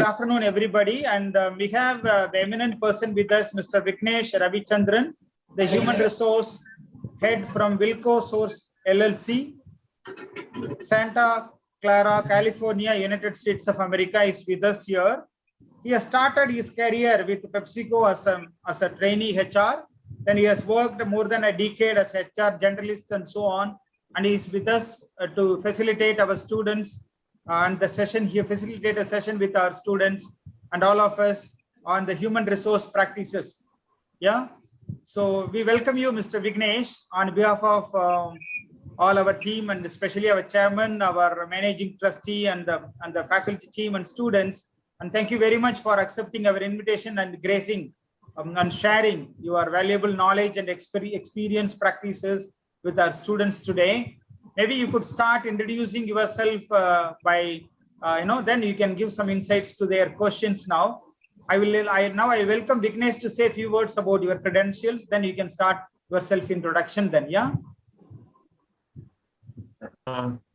afternoon, everybody. And we have the eminent person with us, Mr. Vignesh Ravichandran, the Human Resource Head from Wilco Source LLC, Santa Clara, California, United States of America, is with us here. He has started his career with PepsiCo as a trainee HR. Then he has worked more than a decade as HR generalist and so on. And he is with us to facilitate our students and the session here, facilitate a session with our students and all of us on the human resource practices. Yeah. So we welcome you, Mr. Vignesh, on behalf of all our team and especially our chairman, our managing trustee and the faculty team and students. And thank you very much for accepting our invitation and gracing and sharing your valuable knowledge and experience practices with our students today. Maybe you could start introducing yourself by, then you can give some insights to their questions now. I welcome Vignesh to say a few words about your credentials. Then you can start your self-introduction then, yeah?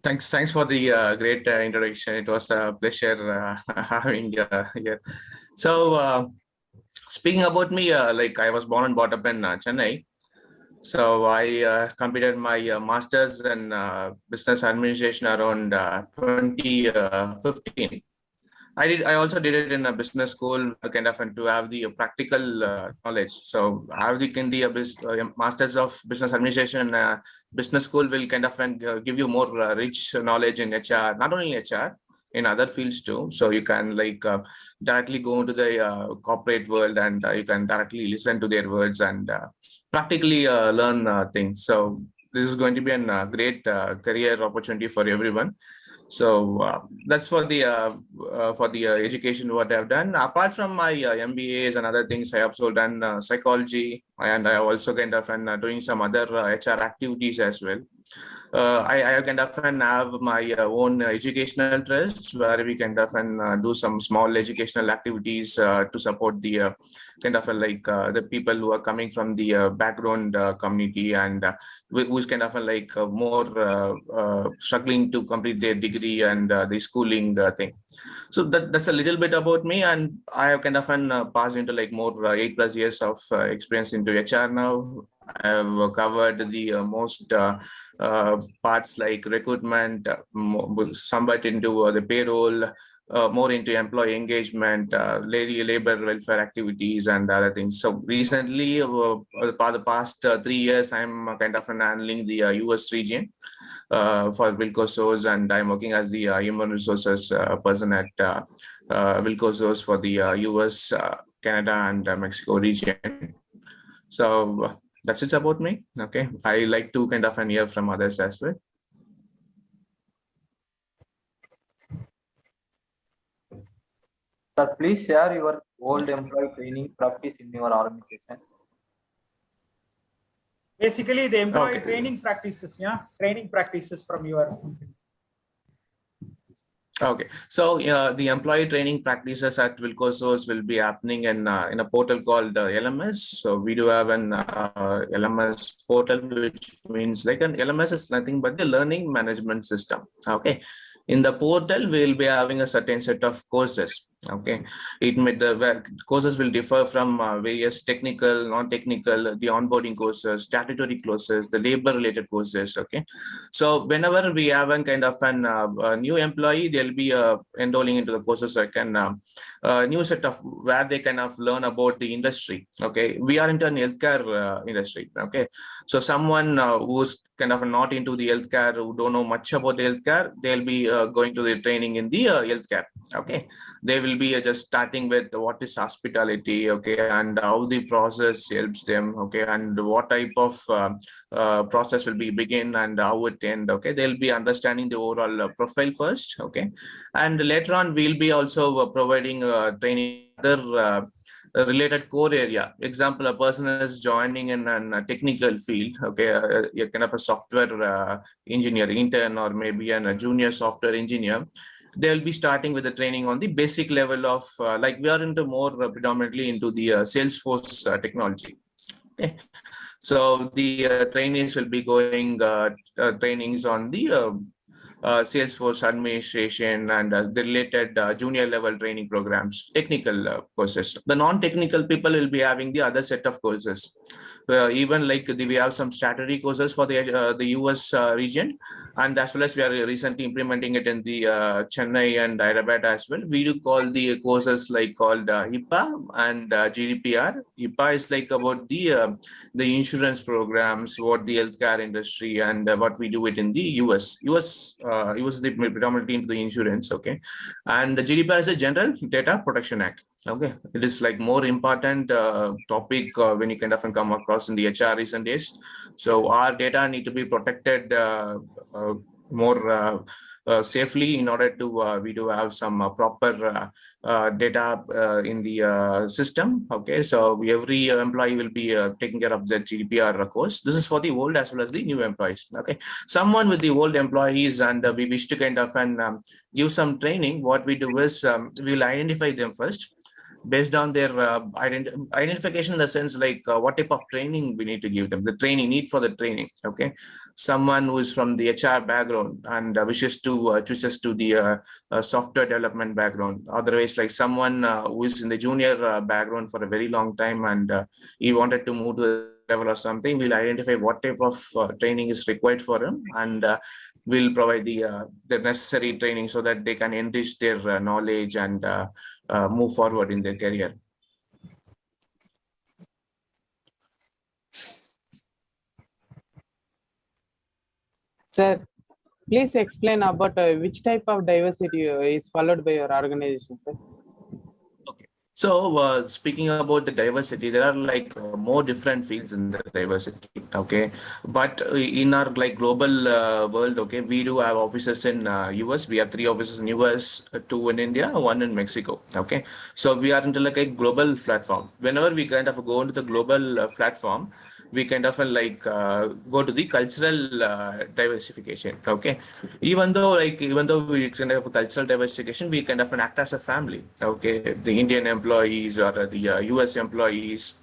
Thanks for the great introduction. It was a pleasure having you here. So speaking about me, like I was born and brought up in Chennai. So I completed my master's in business administration around 2015. I also did it in a business school, kind of, and to have the practical knowledge. So having the masters of business administration in business school will kind of give you more rich knowledge in HR, not only HR, in other fields too. So you can like directly go into the corporate world and you can directly listen to their words and practically learn things. So this is going to be a great career opportunity for everyone. So that's for the education what I've done. Apart from my MBAs and other things, I have also done psychology, and I also kind of doing some other HR activities as well. I kind of have my own educational trust where we kind of do some small educational activities to support the kind of the people who are coming from the background community and who's kind of more struggling to complete their degree and the schooling thing. So that's a little bit about me, and I have kind of passed into like more 8+ years of experience into HR now. I have covered the most parts like recruitment, somewhat into the payroll, more into employee engagement, labor welfare activities and other things. So recently, for the past 3 years, I'm kind of handling the US region for Wilco Source, and I'm working as the human resources person at Wilco Source for the US, Canada and Mexico region. So that's it about me. Okay, I like to kind of hear from others as well. Sir, please share your old employee training practice in your organization. Basically, the employee training practices, yeah, training practices from your company. Okay, so the employee training practices at Wilco Source will be happening in a portal called LMS. So we do have an LMS portal, which means like an LMS is nothing but the learning management system. Okay, in the portal we will be having a certain set of courses. Okay, the courses will differ from various technical, non-technical, the onboarding courses, statutory courses, the labor-related courses. Okay, so whenever we have a kind of a new employee, they'll be enrolling into the courses like a new set of where they kind of learn about the industry. Okay, we are into an healthcare industry. Okay, so someone who's kind of not into the healthcare, who don't know much about the healthcare, they'll be going to the training in the healthcare. Okay, they will be just starting with what is hospitality, okay, and how the process helps them, okay, and what type of process will be begin and how it end. Okay, they'll be understanding the overall profile first. Okay, and later on we'll be also providing training other related core area. Example, a person is joining in a technical field, okay, you're kind of a software engineer intern or maybe a junior software engineer. They'll be starting with the training on the basic level of like we are into more predominantly into the Salesforce technology. Okay, so the trainees will be going trainings on the Salesforce administration, and the related junior level training programs, technical courses. The non-technical people will be having the other set of courses. Even like we have some strategy courses for the US region, and as well as we are recently implementing it in the Chennai and Hyderabad as well. We do call the courses like called HIPAA and GDPR. HIPAA is like about the insurance programs, what the healthcare industry, and what we do it in the US. US is predominantly into the insurance, okay. And the GDPR is a General Data Protection Act. Okay, it is like more important topic when you kind of come across in the HR recent days. So our data need to be protected more safely in order to we do have some proper data in the system. Okay, so every employee will be taking care of the GDPR course. This is for the old as well as the new employees. Okay, someone with the old employees and we wish to kind of give some training. What we do is we will identify them first based on their identification, in the sense like what type of training we need to give them, the training need for the training. Okay, someone who is from the HR background and wishes to chooses to the software development background. Otherwise, like someone who is in the junior background for a very long time and he wanted to move to the level or something, we'll identify what type of training is required for him, and we'll provide the necessary training so that they can enrich their knowledge and move forward in their career. Sir, please explain about which type of diversity is followed by your organization, sir. Okay. So speaking about the diversity, there are like more different fields in the diversity. Okay, but in our like global world, okay, we do have offices in US. We have 3 offices in US, 2 in India, 1 in Mexico. Okay, so we are into like a global platform. Whenever we kind of go into the global platform, we kind of like go to the cultural diversification. Okay, even though we kind of cultural diversification, we kind of act as a family. Okay, the Indian employees or the US employees,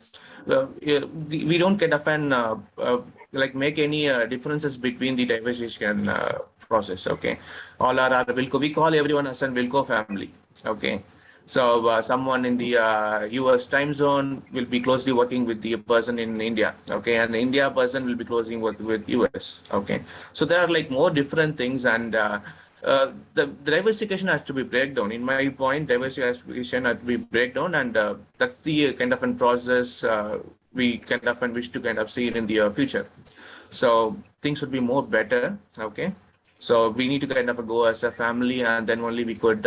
we don't kind of like make any differences between the diversification process. Okay, all are Wilco. We call everyone as a Wilco family. Okay. So someone in the US time zone will be closely working with the person in India, okay, and the India person will be closely working with US, okay. So there are like more different things, and the diversification has to be breakdown. In my point, diversification has to be breakdown, and that's the kind of a process we kind of wish to kind of see it in the future. So things would be more better, okay. So we need to kind of go as a family, and then only we could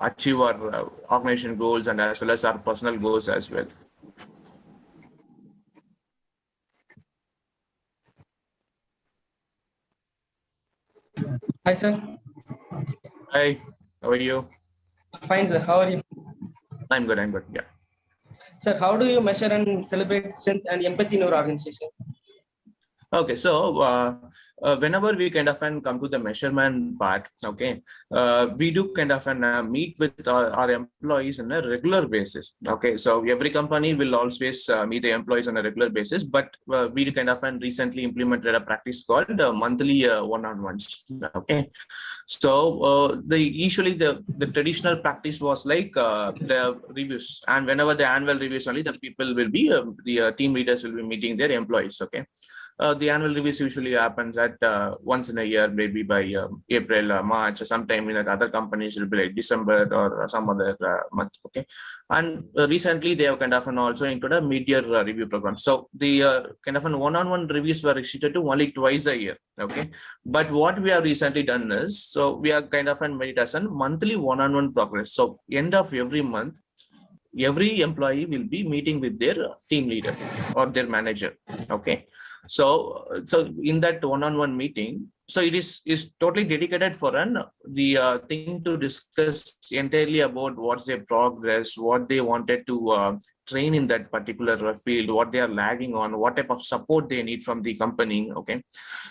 achieve our organization goals and as well as our personal goals as well. Hi, sir. Hi, how are you? Fine, sir. How are you? I'm good, yeah. Sir, how do you measure and celebrate strength and empathy in your organization? Okay, so whenever we kind of come to the measurement part, okay, we do kind of meet with our employees on a regular basis. Okay, so every company will always meet the employees on a regular basis, but we kind of recently implemented a practice called monthly one-on-ones. Okay, so usually the traditional practice was like the reviews, and whenever the annual reviews, only the people will be the team leaders will be meeting their employees. Okay. The annual reviews usually happens at once in a year, maybe by April, March, or sometime in other companies will be like December or some other month. Okay, and recently they have kind of also included a mid-year review program. So the kind of one-on-one reviews were restricted to only twice a year. Okay, but what we have recently done is, so we are kind of made it as a monthly one-on-one progress. So end of every month, every employee will be meeting with their team leader or their manager. Okay, so in that one-on-one meeting, so it is totally dedicated for the thing to discuss entirely about what's their progress, what they wanted to train in that particular field, what they are lagging on, what type of support they need from the company. Okay,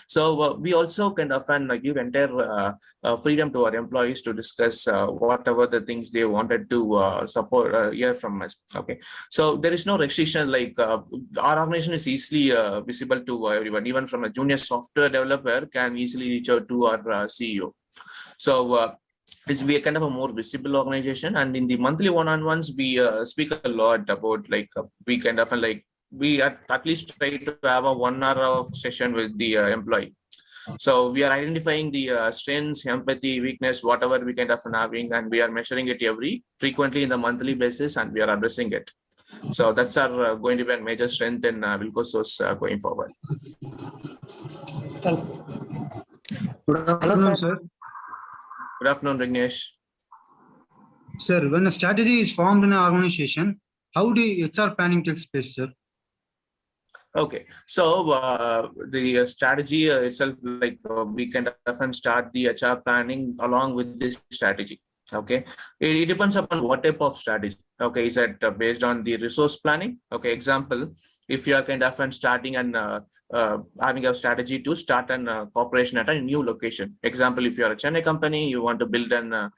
so we also kind of give entire freedom to our employees to discuss whatever the things they wanted to support hear from us. Okay, so there is no restriction, like our organization is easily visible to everyone. Even from a junior software developer can easily reach out to our CEO. So it's be a kind of a more visible organization, and in the monthly one-on-ones we speak a lot about we kind of we at least try to have a 1 hour of session with the employee. So we are identifying the strengths, empathy, weakness, whatever we kind of having, and we are measuring it frequently in the monthly basis, and we are addressing it. So that's our going to be a major strength in Wilco Source going forward. Thanks. Good afternoon, sir. Good afternoon, Vignesh. Sir, when a strategy is formed in an organization, how do HR planning takes place, sir? Okay, so the strategy itself, we can often start the HR planning along with this strategy. Okay, it depends upon what type of strategy. Okay, is that based on the resource planning? Okay, example, if you are kind of starting and having a strategy to start an corporation at a new location. Example, if you are a Chennai company, you want to build an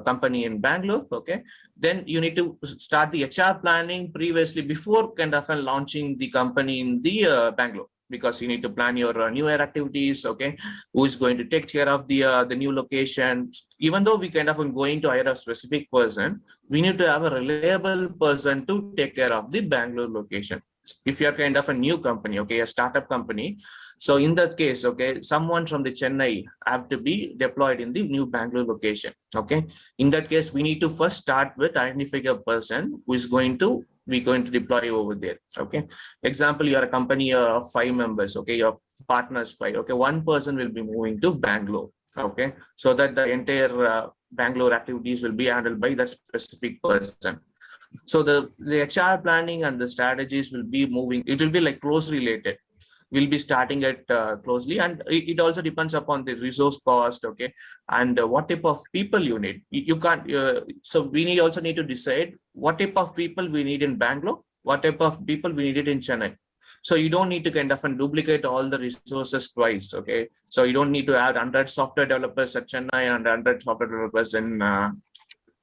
company in Bangalore. Okay, then you need to start the HR planning previously before kind of launching the company in the Bangalore, because you need to plan your new year activities. Okay, who is going to take care of the new location? Even though we kind of going to hire a specific person, we need to have a reliable person to take care of the Bangalore location. If you are kind of a new company, okay, a startup company, so in that case, okay, someone from the Chennai have to be deployed in the new Bangalore location. Okay, in that case, we need to first start with identifying a person who is going to deploy over there. Okay, example, you are a company of 5 members. Okay, your partners 5. Okay, one person will be moving to Bangalore. Okay, so that the entire Bangalore activities will be handled by that specific person. So the HR planning and the strategies will be moving. It will be like closely related. We'll be starting it closely, and it also depends upon the resource cost. Okay, and what type of people you need. You can't. So we also need to decide what type of people we need in Bangalore, what type of people we needed in Chennai. So you don't need to kind of duplicate all the resources twice. Okay, so you don't need to add 100 software developers at Chennai and 100 software developers in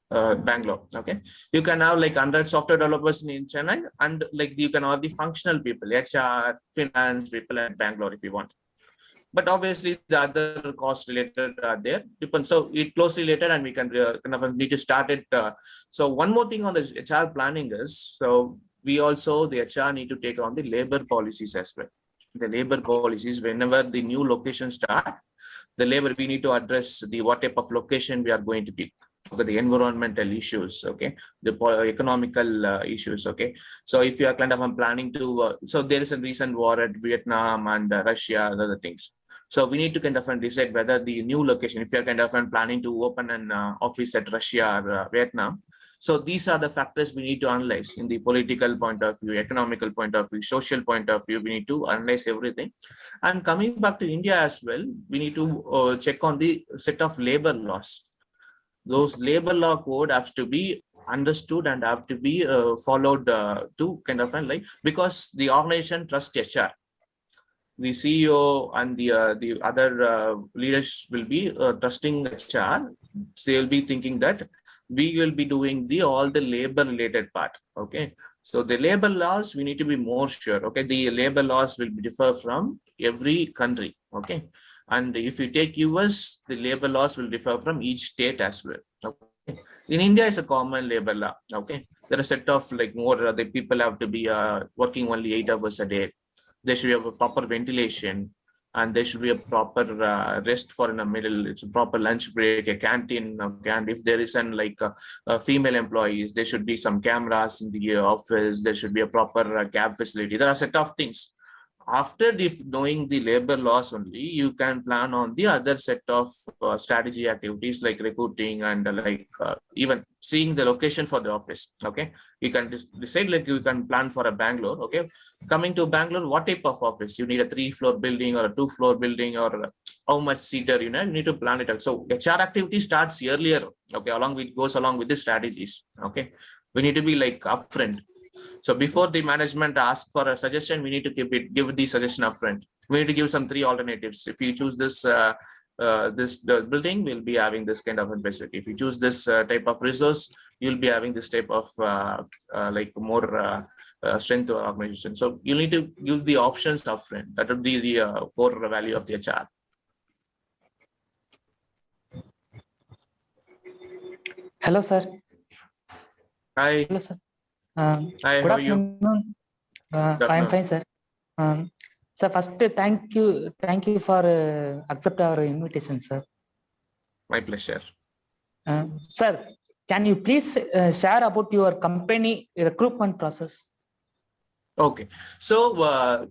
Bangalore. Okay, you can have like 100 software developers in Chennai, and you can have the functional people, HR, finance people at Bangalore if you want. But obviously the other cost related are there. Depends. So it closely related, and we can kind of need to start it. So one more thing on the HR planning is, so we also, the HR need to take on the labor policies as well. The labor policies, whenever the new location start, the labor, we need to address the what type of location we are going to pick. Okay, the environmental issues, okay, the economical issues, okay. So if you are kind of planning to, so there is a recent war at Vietnam and Russia, and other things. So we need to kind of decide whether the new location, if you are kind of planning to open an office at Russia or Vietnam. So these are the factors we need to analyze in the political point of view, economical point of view, social point of view. We need to analyze everything. And coming back to India as well, we need to check on the set of labor laws. Those labor law code have to be understood and have to be followed to kind of because the organization trusts HR. The CEO and the other leaders will be trusting HR. So they will be thinking that we will be doing all the labor related part. Okay, so the labor laws we need to be more sure. Okay, the labor laws will differ from every country. Okay, and if you take US, the labor laws will differ from each state as well. Okay, in India is a common labor law. Okay, there are a set of more the people have to be working only 8 hours a day. There should be a proper ventilation, and there should be a proper rest for in the middle. It's a proper lunch break, a canteen. Okay, and if there is female employees, there should be some cameras in the office. There should be a proper cab facility. There are a set of things. After knowing the labor laws only, you can plan on the other set of strategy activities like recruiting and even seeing the location for the office. Okay, you can decide you can plan for a Bangalore. Okay, coming to Bangalore, what type of office you need, a 3-floor building or a 2-floor building, or how much seater you need to plan it out. So HR activity starts earlier. Okay, goes along with the strategies. Okay, we need to be upfront. So before the management asks for a suggestion, we need to give the suggestion upfront. We need to give some 3 alternatives. If you choose this the building, we'll be having this kind of facility. If you choose this type of resource, you'll be having this type of more strength to our organization. So you need to give the options upfront. That would be the core value of the HR. Hello, sir. Hi. Hello, sir. Hi, Good how are you? afternoon. Good I am afternoon. fine, sir. Sir, first, thank you for accept our invitation, sir. My pleasure. Sir, can you please share about your company recruitment process? Okay, so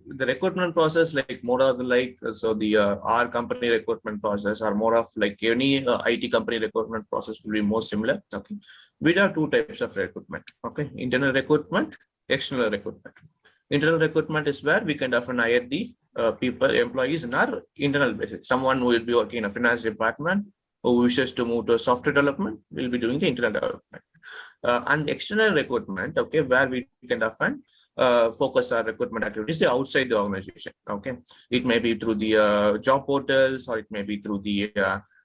the recruitment process, like more of like, so the our company recruitment process are more of like any IT company recruitment process will be more similar. Okay, we have two types of recruitment. Okay, internal recruitment, external recruitment. Internal recruitment is where we can often hire the employees in our internal basis. Someone who will be working in a finance department who wishes to move to software development will be doing the internal development. And external recruitment, okay, where we can often focus our recruitment activities outside the organization. Okay, it may be through the job portals, or it may be through the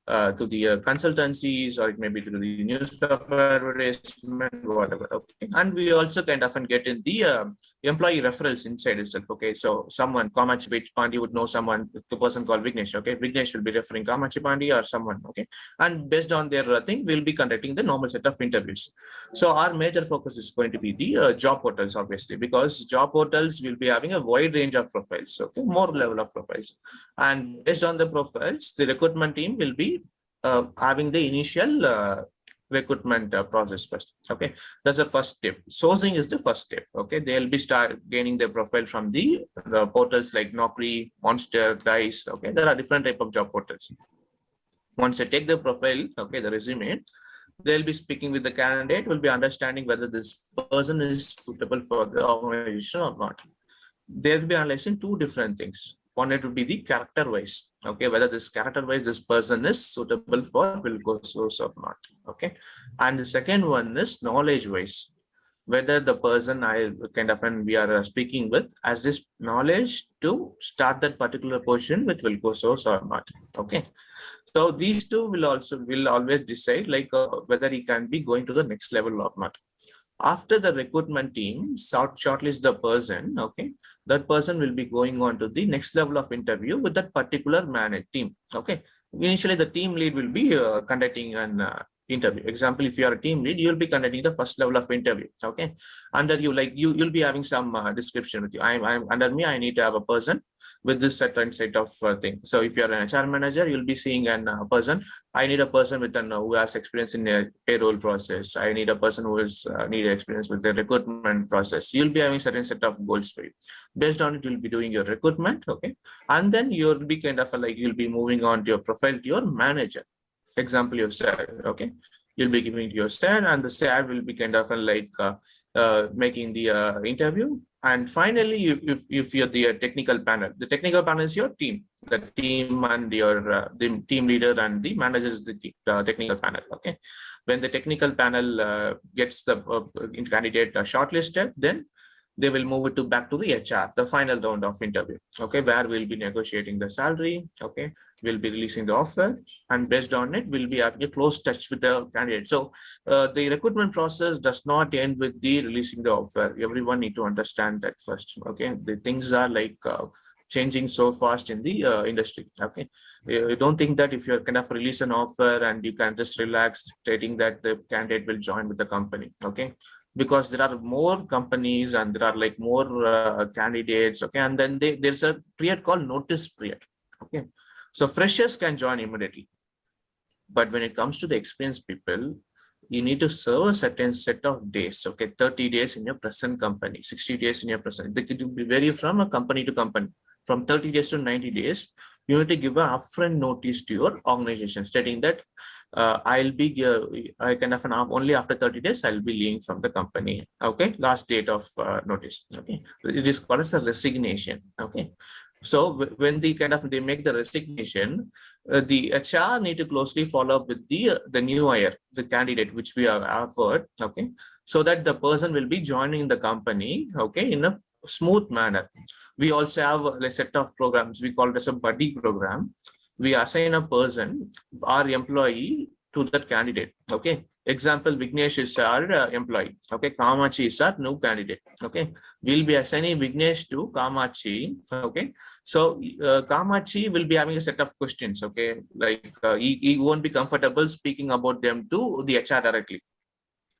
consultancies, or it may be through the newspaper advertisement, whatever. Okay, and we also kind of often get in the employee referrals inside itself. Okay, so someone, Kamachi Pandi would know someone, the person called Vignesh. Okay, Vignesh will be referring Kamachi Pandi or someone. Okay, and based on their thing, we'll be conducting the normal set of interviews. So our major focus is going to be the job portals, obviously, because job portals will be having a wide range of profiles. Okay, more level of profiles, and based on the profiles, the recruitment team will be having the initial recruitment process first. Okay, that's the first step. Sourcing is the first step. Okay, they'll be start gaining their profile from the portals like Naukri, Monster, Dice. Okay, there are different type of job portals. Once they take the profile, okay, the resume, they'll be speaking with the candidate, will be understanding whether this person is suitable for the organization or not. They'll be analyzing two different things. One, it would be the character wise. Okay, whether this character wise, this person is suitable for Wilco source or not. Okay, and the second one is knowledge wise, whether the person we are speaking with has this knowledge to start that particular position with Wilco source or not. Okay, so these two will always decide like whether he can be going to the next level or not. After the recruitment team shortlist the person, okay, that person will be going on to the next level of interview with that particular team. Okay, initially the team lead will be conducting an interview. Example, if you are a team lead, you'll be conducting the first level of interview. Okay, under you, like you'll be having some description with you. I'm under me, I need to have a person with this certain set of thing. So if you're an HR manager, you'll be seeing an person. I need a person with an who has experience in a payroll process. I need a person who is need experience with the recruitment process. You'll be having certain set of goals for you. Based on it, you'll be doing your recruitment. Okay, and then you'll be kind of like you'll be moving on to your profile to your manager. Example, your SAR. Okay, you'll be giving to your SAR, and the SAR will be kind of like making the interview. And finally, if you're the technical panel, the technical panel is your team, the team and your the team leader and the manager is the technical panel. Okay, when the technical panel gets the candidate shortlisted, then they will move it back to the HR, the final round of interview. Okay, where we'll be negotiating the salary. Okay, we'll be releasing the offer, and based on it, we'll be having a close touch with the candidate. So the recruitment process does not end with the releasing the offer. Everyone need to understand that first. Okay, the things are like changing so fast in the industry. Okay, you don't think that if you're kind of release an offer and you can just relax stating that the candidate will join with the company. Okay, because there are more companies and there are like more candidates. Okay, and then there's a period called notice period. Okay, so freshers can join immediately, but when it comes to the experienced people, you need to serve a certain set of days. Okay, 30 days in your present company, 60 days in your present. They could vary from a company to company. From 30 days to 90 days, you need to give an upfront notice to your organization stating that I can have only after 30 days I'll be leaving from the company. Okay, last date of notice. Okay, it is called as a resignation. Okay, so when they make the resignation, the HR need to closely follow up with the new hire, the candidate which we have offered. Okay, so that the person will be joining the company. Okay, in a smooth manner. We also have a set of programs. We call it as a buddy program. We assign a person, our employee, to that candidate. Okay. Example, Vignesh is our employee. Okay. Kamachi is our new candidate. Okay. We'll be assigning Vignesh to Kamachi. Okay. So Kamachi will be having a set of questions. Okay. Like he won't be comfortable speaking about them to the HR directly.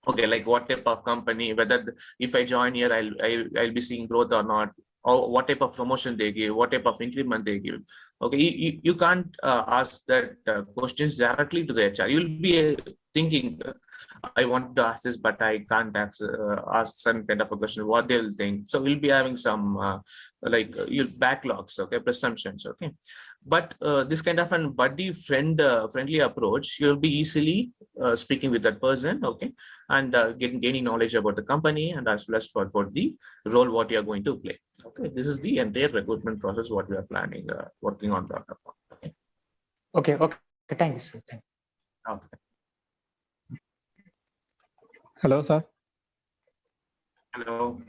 Okay, like what type of company, whether if I join here, I'll be seeing growth or not, or what type of promotion they give, what type of increment they give. Okay, you can't ask that questions directly to the HR. You'll be thinking, I want to ask this, but I can't ask some kind of a question, what they'll think. So we'll be having some backlogs, okay, presumptions, okay. But this kind of an buddy friendly approach, you'll be easily speaking with that person, okay, and gaining knowledge about the company and as well as for the role what you are going to play. Okay, this is the entire recruitment process what we are planning, working on that. Okay. Thank you, sir. Thank you. Okay. Hello, sir. Hello.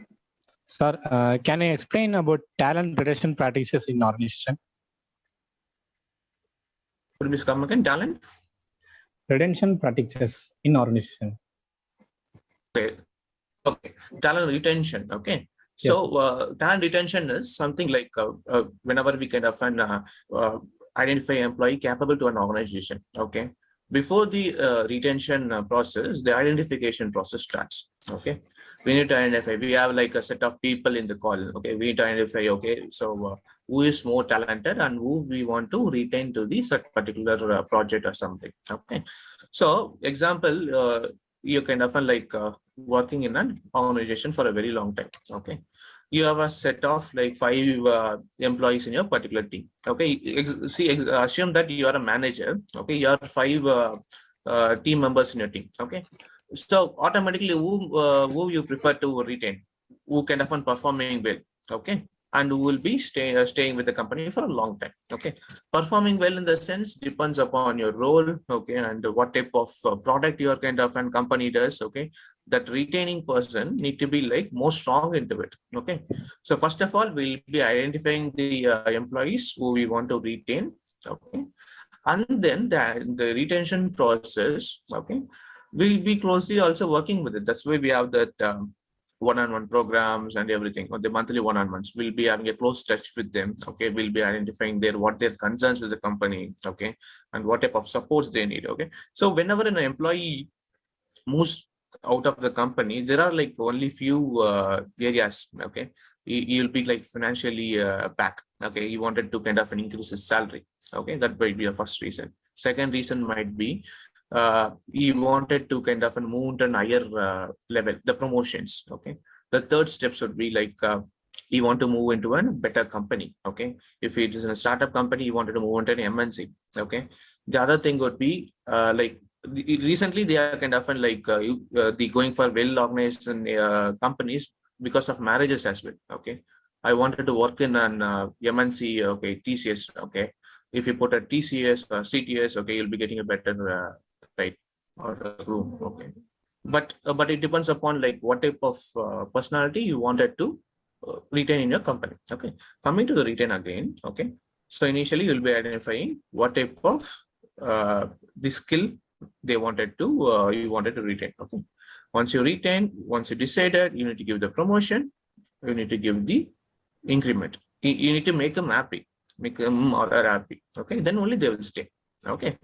Sir, can you explain about talent retention practices in organization? Could you please come again? Talent? Retention practices in organization. Okay. Talent retention. Okay. So talent retention is something like whenever we kind of identify employee capable to an organization. Okay. Before the retention process, the identification process starts. Okay. We need to identify. We have like a set of people in the call. Okay. We need to identify. Okay. So who is more talented and who we want to retain to this particular project or something. Okay. So example, you kind of working in an organization for a very long time. Okay. You have a set of like 5 employees in your particular team. Okay. Assume that you are a manager. Okay. You have 5 team members in your team. Okay. So automatically who you prefer to retain, who kind of performing well. Okay. And who will be staying with the company for a long time. Okay. Performing well in the sense depends upon your role. Okay. And what type of product your kind of and company does. Okay. That retaining person need to be like more strong into it. Okay. So first of all, we'll be identifying the employees who we want to retain. Okay. And then the retention process. Okay. We'll be closely also working with it. That's why we have that one-on-one programs and everything, or the monthly one-on-ones. We'll be having a close touch with them. Okay, we'll be identifying what their concerns with the company. Okay, and what type of supports they need. Okay, so whenever an employee moves out of the company, there are like only few areas. Okay, you'll be like financially back. Okay, he wanted to kind of increase his salary. Okay, that might be the first reason. Second reason might be he wanted to kind of move to a higher level, the promotions. Okay. The third steps would be like he want to move into a better company. Okay. If it is in a startup company, he wanted to move into an MNC. Okay. The other thing would be recently they are kind of the going for well organized companies because of marriages as well. Okay. I wanted to work in an MNC. Okay. TCS. Okay. If you put a TCS or CTS, okay, you'll be getting a better right or room. Okay, but it depends upon like what type of personality you wanted to retain in your company. Okay, coming to the retain again. Okay, so initially you'll be identifying what type of the skill they wanted to you wanted to retain. Okay, once you retain, once you decided, you need to give the promotion, you need to give the increment. You need to make them happy, make them or her happy. Okay, then only they will stay. Okay,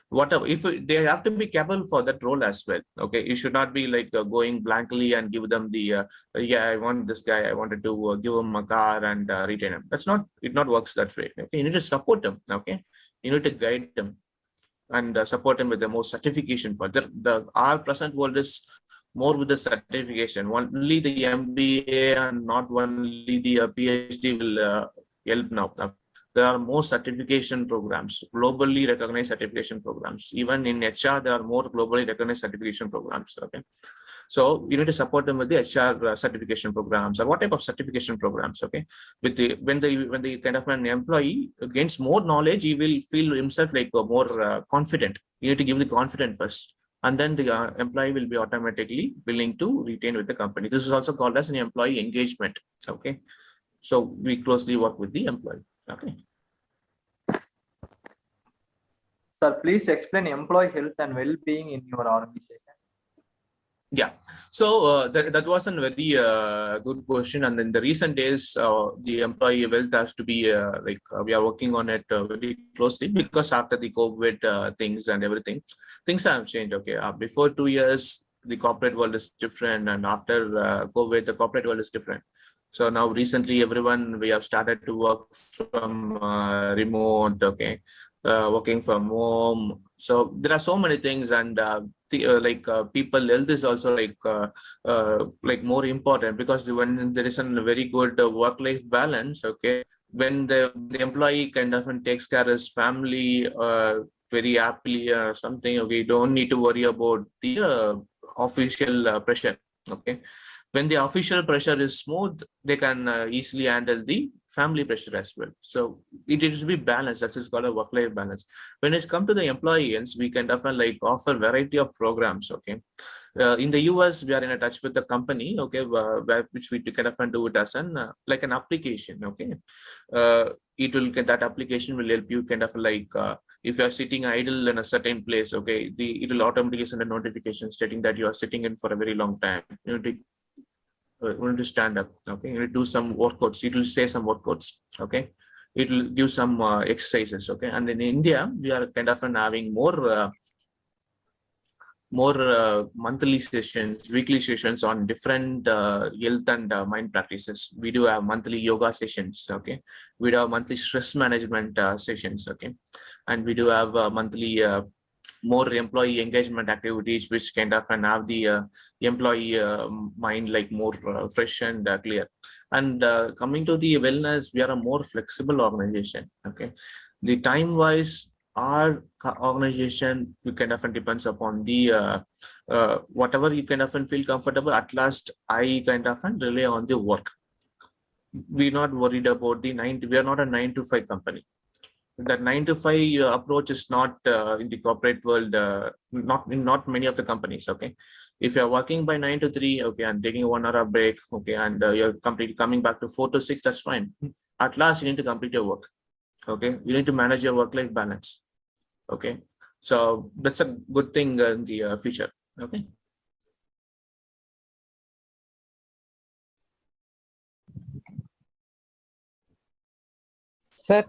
whatever, if they have to be capable for that role as well. Okay, you should not be like going blankly and give them the yeah, I want this guy, I wanted to give him a car and retain him. That's not, it not works that way. Okay, you need to support them. Okay, you need to guide them and support them with the most certification part. Our present world is more with the certification. Only the MBA and not only the PhD will help now. There are more certification programs, globally recognized certification programs. Even in HR, there are more globally recognized certification programs. Okay, so you need to support them with the HR certification programs or what type of certification programs. Okay, with the when the kind of an employee gains more knowledge, he will feel himself like more confident. You need to give the confidence first, and then the employee will be automatically willing to retain with the company. This is also called as an employee engagement. Okay, so we closely work with the employee. Okay. Sir, please explain employee health and well-being in your organization. Yeah, so that was a very good question, and in the recent days, the employee wealth has to be we are working on it very closely, because after the COVID things and everything, things have changed. Okay, before 2 years, the corporate world is different, and after COVID, the corporate world is different. So now recently, we have started to work from remote. Okay, working from home. So there are so many things, and people health is also more important, because when there is a very good work-life balance, okay, when the employee kind of takes care of his family very happily or something, okay, you don't need to worry about the official pressure. Okay, when the official pressure is smooth, they can easily handle the family pressure as well. So it is to be balanced. That's what's called a work-life balance. When it's come to the employees, we can definitely offer variety of programs. Okay, in the US, we are in a touch with the company. Okay, which we kind of do it as an like an application. Okay, that application will help you kind of if you are sitting idle in a certain place. Okay, it will automatically send a notification stating that you are sitting in for a very long time. You want to stand up. Okay, you will do some workouts. It will say some workouts. Okay, it will give some exercises. Okay, and in India, we are kind of having more monthly sessions, weekly sessions on different health and mind practices. We do have monthly yoga sessions. Okay, we do have monthly stress management sessions. Okay, and we do have monthly more employee engagement activities, which kind of have the employee mind more fresh and clear. And coming to the wellness, we are a more flexible organization. Okay, the time wise, our organization, you kind of depends upon the whatever you kind of feel comfortable. At last, I kind of rely on the work. We're not worried about the we are not a 9 to 5 company. That 9 to 5 approach is not in the corporate world, not many of the companies. Okay, if you're working by 9 to 3, okay, and taking 1 hour break, okay, and you're completely coming back to 4 to 6, that's fine. At last, you need to complete your work. Okay, you need to manage your work-life balance. Okay, so that's a good thing in the future. Okay. Sir,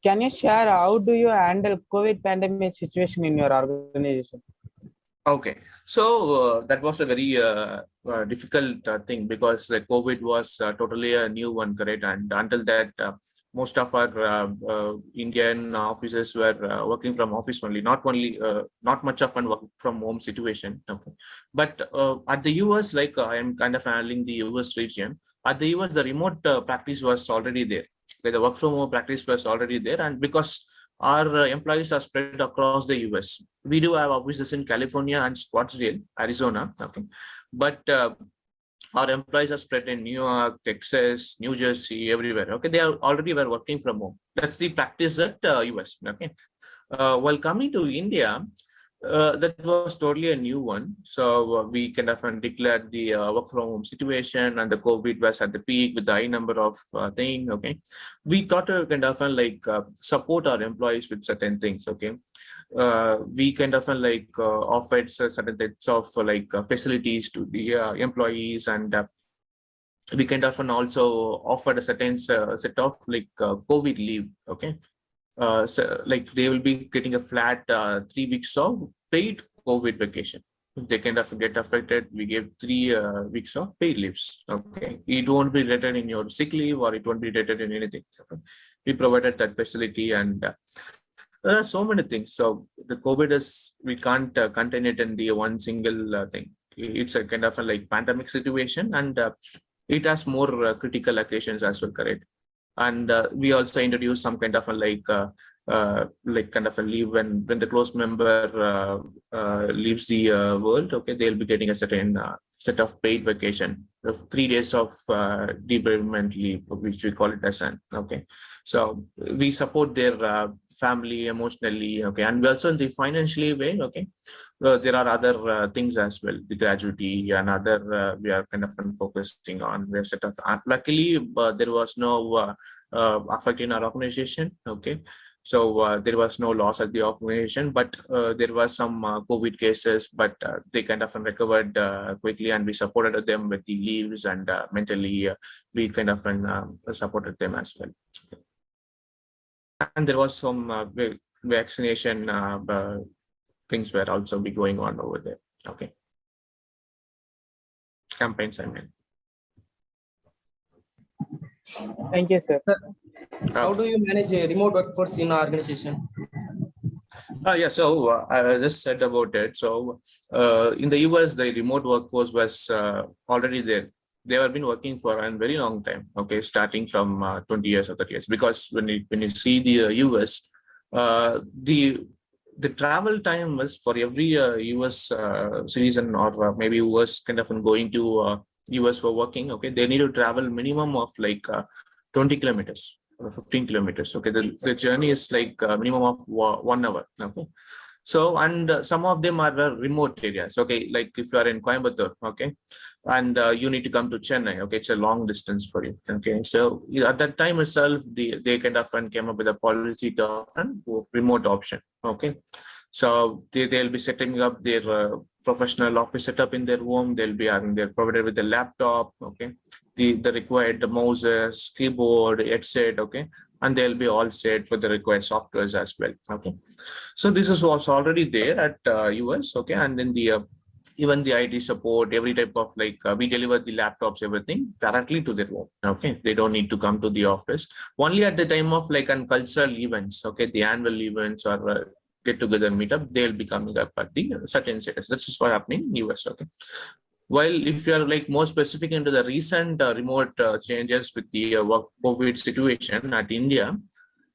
can you share how do you handle COVID pandemic situation in your organization? Okay, so that was a very difficult thing, because the COVID was totally a new one, correct? And until that, most of our Indian offices were working from office only, not much of a work from home situation. Okay, but at the US, I am kind of handling the US region. At the US, the remote practice was already there. The work from home practice was already there, and because our employees are spread across the US. We do have offices in California and Scottsdale, Arizona. Okay, but our employees are spread in New York, Texas, New Jersey, everywhere. Okay, they are already were working from home. That's the practice at US. Okay, while coming to India, that was totally a new one. So we kind of declared the work from home situation, and the COVID was at the peak with the high number of thing. Okay, we thought to kind of support our employees with certain things. Okay, we kind of offered certain types of facilities to the employees, and we kind of also offered a certain set of COVID leave. Okay. So they will be getting a flat 3 weeks of paid COVID vacation. If they kind of get affected, we give 3 weeks of paid leaves. Okay, it won't be rated in your sick leave, or it won't be rated in anything. Okay? We provided that facility, and there are so many things. So the COVID we can't contain it in the one single thing. It's a kind of a pandemic situation, and it has more critical occasions as well, correct? And we also introduce some kind of a kind of a leave when the close member leaves the world. Okay, they'll be getting a certain set of paid vacation of 3 days of debereavement leave, which we call it as an. Okay, so we support their family emotionally. Okay, and we also in the financially way. Okay, there are other things as well, the gratuity and other we are kind of focusing on. We're set of luckily there was no effect in our organization. Okay, So there was no loss at the organization, but there was some COVID cases, but they kind of recovered quickly, and we supported them with the leaves, and mentally we kind of supported them as well. And there was some vaccination things were also be going on over there. Okay. Campaigns, I mean. Thank you, sir. How do you manage a remote workforce in our organization? Yeah, so I just said about it. So in the US, the remote workforce was already there. They have been working for a very long time, okay, starting from 20 years or 30 years. Because when you see the US, the travel time was for every US citizen, or maybe who was kind of going to US for working, okay, they need to travel minimum of like 20 kilometers or 15 kilometers. Okay, the journey is like minimum of 1 hour. Okay, so and some of them are remote areas. Okay, like if you are in Coimbatore, okay, and you need to come to Chennai. Okay, it's a long distance for you. Okay, so at that time itself, they kind of came up with a policy to remote option. Okay, so they'll be setting up their professional office setup in their home. They'll be having their provided with a laptop. Okay, the required mouses, keyboard, headset. Okay, and they'll be all set for the required softwares as well. Okay, so this was already there at US. Okay, and in the even the IT support, every type of like we deliver the laptops, everything directly to their home. Okay, they don't need to come to the office. Only at the time of like cultural events, okay, the annual events or get together meetup, they'll be coming up at the certain status. That's just what happening in US. Okay, while if you are like more specific into the recent remote changes with the COVID situation at India,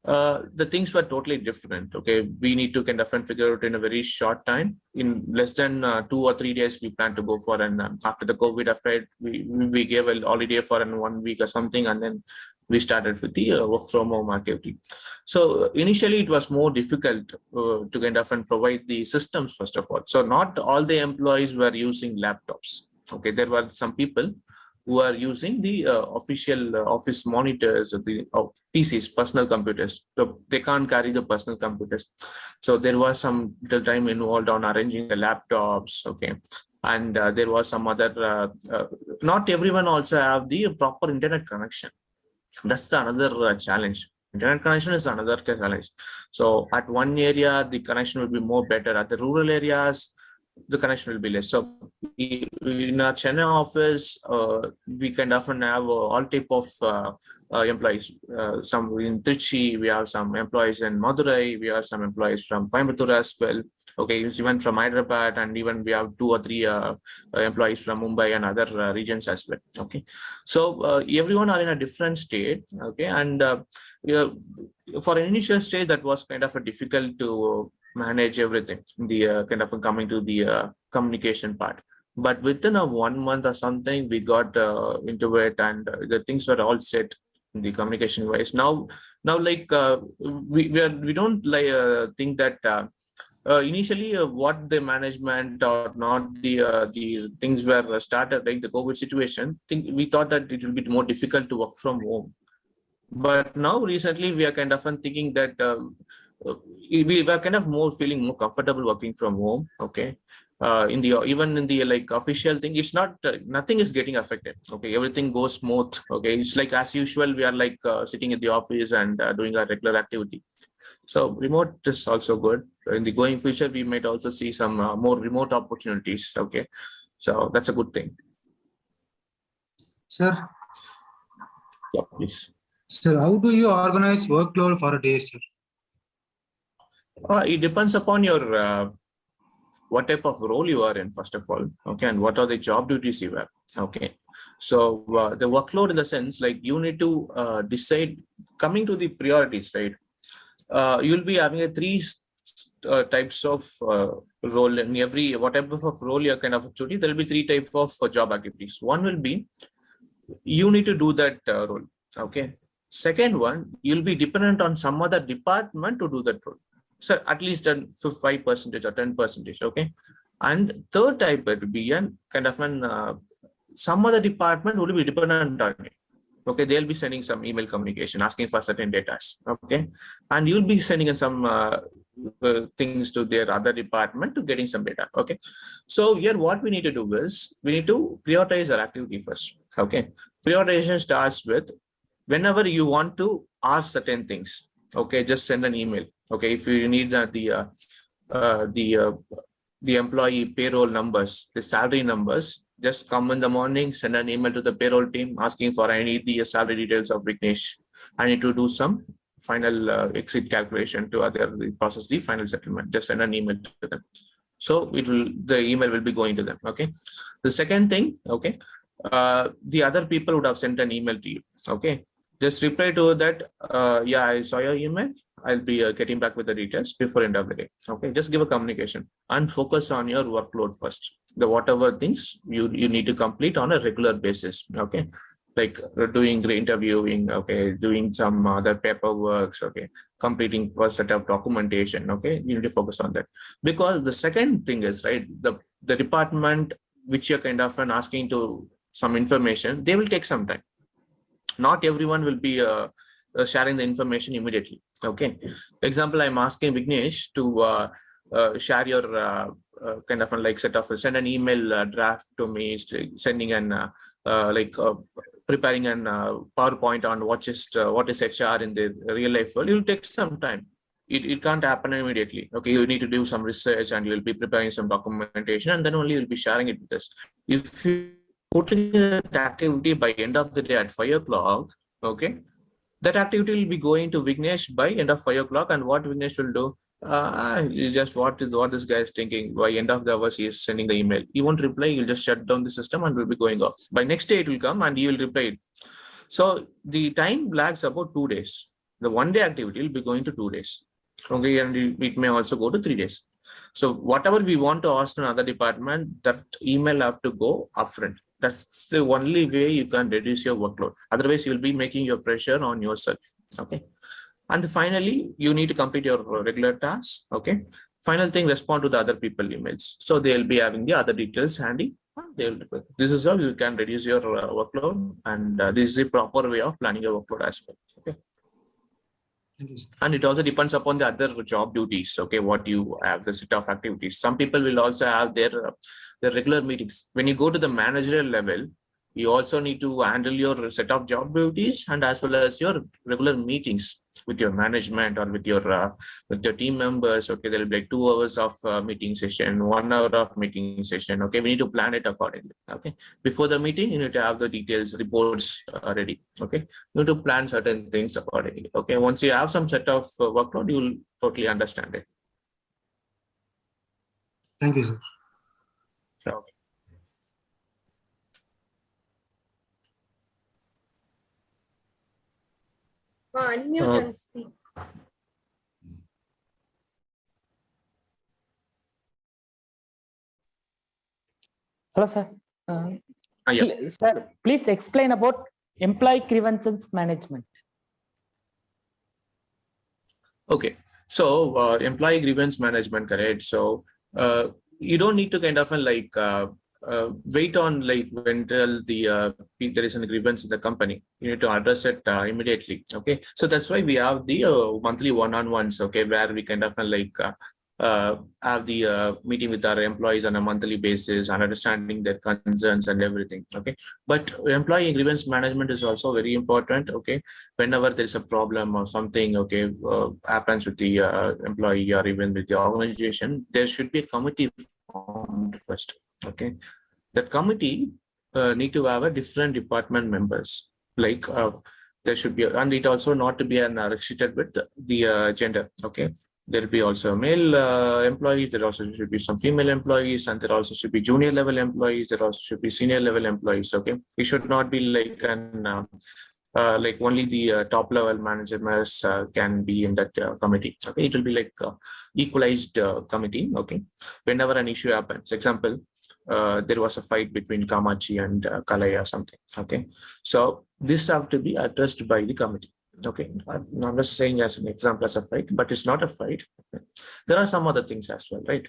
the things were totally different. Okay, we need to kind of figure out in a very short time. In less than 2 or 3 days, we plan to go for an after the COVID effect, we gave a holiday for 1 week or something, and then we started with the work from home activity. So initially it was more difficult to kind of provide the systems first of all. So not all the employees were using laptops. Okay, there were some people who are using the official office monitors, the PCs, personal computers. So they can't carry the personal computers. So there was some little time involved on arranging the laptops. Okay, and there was some other. Not everyone also have the proper internet connection. That's another challenge. Internet connection is another challenge. So at one area, the connection will be more better. At the rural areas, the connection will be less. So in our Chennai office, we can often have all type of employees. Some in Trichy, we have some employees in Madurai, we have some employees from Coimbatore as well. Okay, even from Hyderabad, and even we have 2 or 3 employees from Mumbai and other regions as well. Okay, so everyone are in a different state. Okay, and for an initial stage, that was kind of a difficult to manage everything, the kind of coming to the communication part. But within a 1 month or something, we got into it, and the things were all set in the communication wise. Now like we don't like think that initially what the management or not the things were started like the COVID situation. We thought that it will be more difficult to work from home. But now recently we are kind of thinking that we were kind of feeling more comfortable working from home. Okay, even in the like official thing, it's not nothing is getting affected. Okay, everything goes smooth. Okay, it's like as usual, we are like sitting at the office and doing our regular activity. So remote is also good. In the going future, we might also see some more remote opportunities. Okay, so that's a good thing. Sir, Yeah, please. sir, how do you organize workload for a day, sir? It depends upon your what type of role you are in, first of all. Okay, and what are the job duties you have. Okay, so the workload in the sense like you need to decide coming to the priorities, right? You'll be having a 3 types of role in every whatever of role you're kind of duty. There will be 3 types of job activities. One will be you need to do that role. Okay. Second one, you'll be dependent on some other department to do that role. So at least 5% or 10%. Okay. And third type would be an kind of an some other department will be dependent on it. okay, they'll be sending some email communication asking for certain data, okay, and you'll be sending in some things to their other department to getting some data, okay. So here what we need to do is we need to prioritize our activity first, okay. Prioritization starts with whenever you want to ask certain things, okay, just send an email, okay. If you need the employee payroll numbers, the salary numbers, just come in the morning, send an email to the payroll team asking for I need the salary details of Vignesh. I need to do some final exit calculation to process the final settlement. Just send an email to them. So the email will be going to them. Okay. The second thing, okay, the other people would have sent an email to you. Okay. Just reply to that. Yeah, I saw your email. I'll be getting back with the details before end of the day. Okay, just give a communication and focus on your workload first. The whatever things you need to complete on a regular basis. Okay, like doing interviewing. Okay, doing some other paperwork. Okay, completing first set of documentation. Okay, you need to focus on that, because the second thing is, right, the department which you're kind of asking to some information, they will take some time. Not everyone will be sharing the information immediately. Okay. Example, I'm asking Vignesh to share your kind of like send an email draft to me, sending an preparing an PowerPoint on what is HR in the real life world. It will take some time. It can't happen immediately. Okay, you need to do some research and you'll be preparing some documentation, and then only you'll be sharing it with us. If you putting that activity by end of the day at 5 o'clock, okay, that activity will be going to Vignesh by end of 5 o'clock, and what Vignesh will do, just what this guy is thinking. By end of the hours, he is sending the email. He won't reply. He'll just shut down the system and will be going off. By next day, it will come and he will reply it. So the time lags about 2 days. The 1 day activity will be going to 2 days. Okay, and it may also go to 3 days. So whatever we want to ask another department, that email have to go upfront. That's the only way you can reduce your workload. Otherwise, you will be making your pressure on yourself. Okay. And finally, you need to complete your regular tasks. Okay. Final thing, respond to the other people emails. So they'll be having the other details handy. This is how you can reduce your workload. And this is a proper way of planning your workload as well. Okay. And it also depends upon the other job duties. Okay, what you have, the set of activities. Some people will also have their regular meetings. When you go to the managerial level, you also need to handle your set of job duties and as well as your regular meetings with your management or with your team members. Okay, there will be like 2 hours of meeting session, 1 hour of meeting session. Okay, we need to plan it accordingly. Okay, before the meeting, you need to have the details, reports ready. Okay, you need to plan certain things accordingly. Okay, once you have some set of workload, you will totally understand it. Thank you, sir. So, Unmute and speak. Hello, sir. yeah. Sir, please explain about employee grievances management. Okay, so employee grievance management, correct? So you don't need to kind of wait on like until there is a grievance in the company. You need to address it immediately. Okay, so that's why we have the monthly one-on-ones. Okay, where we kind of have the meeting with our employees on a monthly basis and understanding their concerns and everything. Okay, but employee grievance management is also very important. Okay, whenever there is a problem or something, okay, happens with the employee or even with the organization, there should be a committee formed first. Okay, that committee need to have a different department members. Like there should be, and it also not to be restricted with the gender. Okay, there will be also male employees. There also should be some female employees, and there also should be junior level employees. There also should be senior level employees. Okay, it should not be like an like only the top level managers can be in that committee. Okay, it will be like equalized committee. Okay, whenever an issue happens, example, there was a fight between Kamachi and Kalaya or something. Okay, so this have to be addressed by the committee. Okay, I'm just saying as an example as a fight, but it's not a fight. There are some other things as well, right?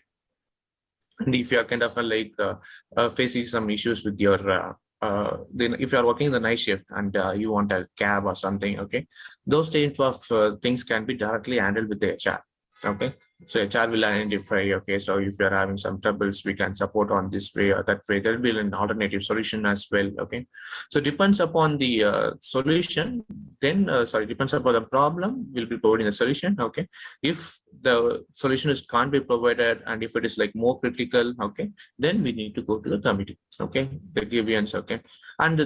And if you are kind of facing some issues with your then if you are working the night shift and you want a cab or something, okay, those types of things can be directly handled with the HR. Okay, so HR will identify, okay, so if you are having some troubles, we can support on this way or that way. There will be an alternative solution as well. Okay, so depends upon the solution, then depends upon the problem, we'll be providing a solution. Okay, if the solution can't be provided and if it is like more critical, okay, then we need to go to the committee. Okay, the grievance. Okay, and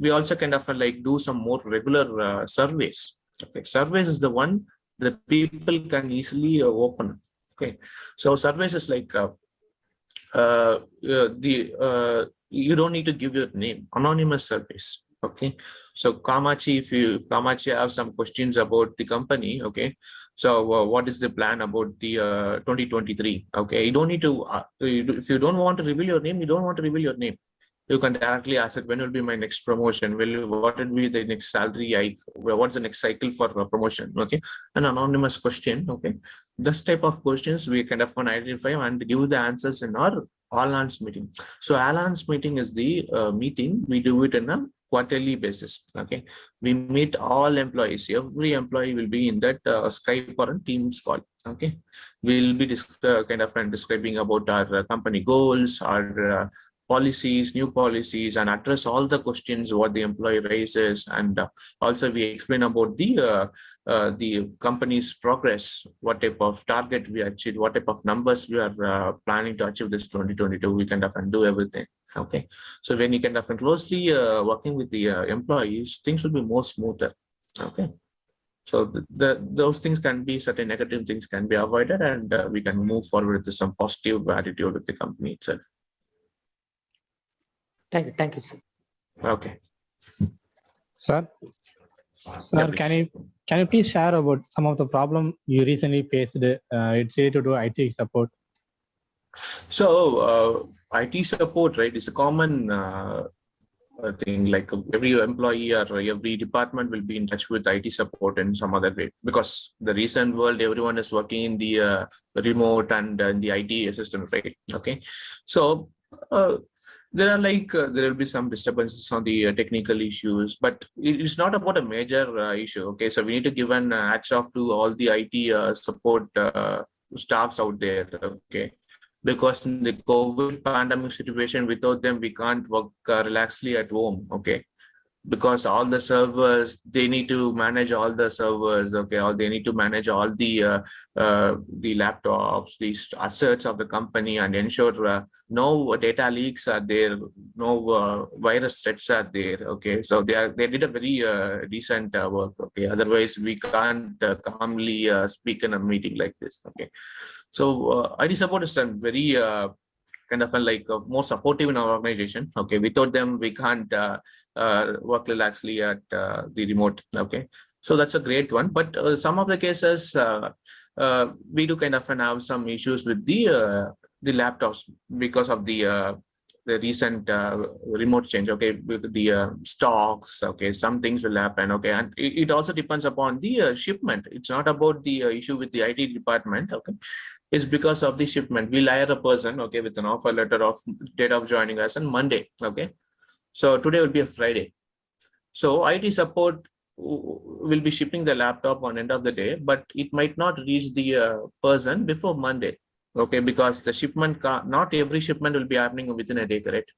we also kind of like do some more regular surveys. Okay, surveys is the one that people can easily open. Okay, so service is like you don't need to give your name, anonymous service. Okay, so Kamachi, if Kamachi have some questions about the company, okay, so what is the plan about the 2023? Okay, you don't need to if you don't want to reveal your name, you don't want to reveal your name. You can directly ask it, when will be my next promotion? What will be the next salary hike? What's the next cycle for promotion? Okay, an anonymous question. Okay, this type of questions we kind of identify and give the answers in our all-hands meeting. So all-hands meeting is the meeting. We do it in a quarterly basis. Okay, we meet all employees. Every employee will be in that Skype or a Teams call. Okay, we'll be kind of describing about our company goals, our policies, new policies, and address all the questions what the employee raises, and also we explain about the company's progress, what type of target we achieved, what type of numbers we are planning to achieve this 2022. We kind of do everything. Okay, so when you kind of closely working with the employees, things will be more smoother. Okay, so those things can be, certain negative things can be avoided, and we can move forward with some positive attitude with the company itself. Thank you, sir. Okay. Sir, Yeah, can you please share about some of the problem you recently faced? It's related to IT support. So IT support, right, is a common thing. Like every employee or every department will be in touch with IT support in some other way, because the recent world, everyone is working in the remote and in the IT system, right? Okay, so there are there will be some disturbances on the technical issues, but it's not about a major issue. Okay, so we need to give an hats off to all the IT support staffs out there. Okay, because in the COVID pandemic situation, without them we can't work relaxedly at home. Okay, because all the servers, they need to manage all the servers. Okay, or they need to manage all the laptops, these assets of the company, and ensure no data leaks are there, no virus threats are there. Okay, so they did a very decent work. Okay, otherwise we can't calmly speak in a meeting like this. Okay, so IT support is a very kind of more supportive in our organization. Okay, without them we can't work relaxedly at the remote. Okay, so that's a great one. But some of the cases we do kind of have some issues with the laptops because of the recent remote change. Okay, with the stocks. Okay, some things will happen. Okay, and it also depends upon the shipment. It's not about the issue with the IT department. Okay, it's because of the shipment. We'll hire a person, okay, with an offer letter of date of joining us on Monday. Okay, so today will be a Friday. So IT support will be shipping the laptop on end of the day, but it might not reach the person before Monday. Okay, because the shipment, not every shipment will be happening within a day, correct?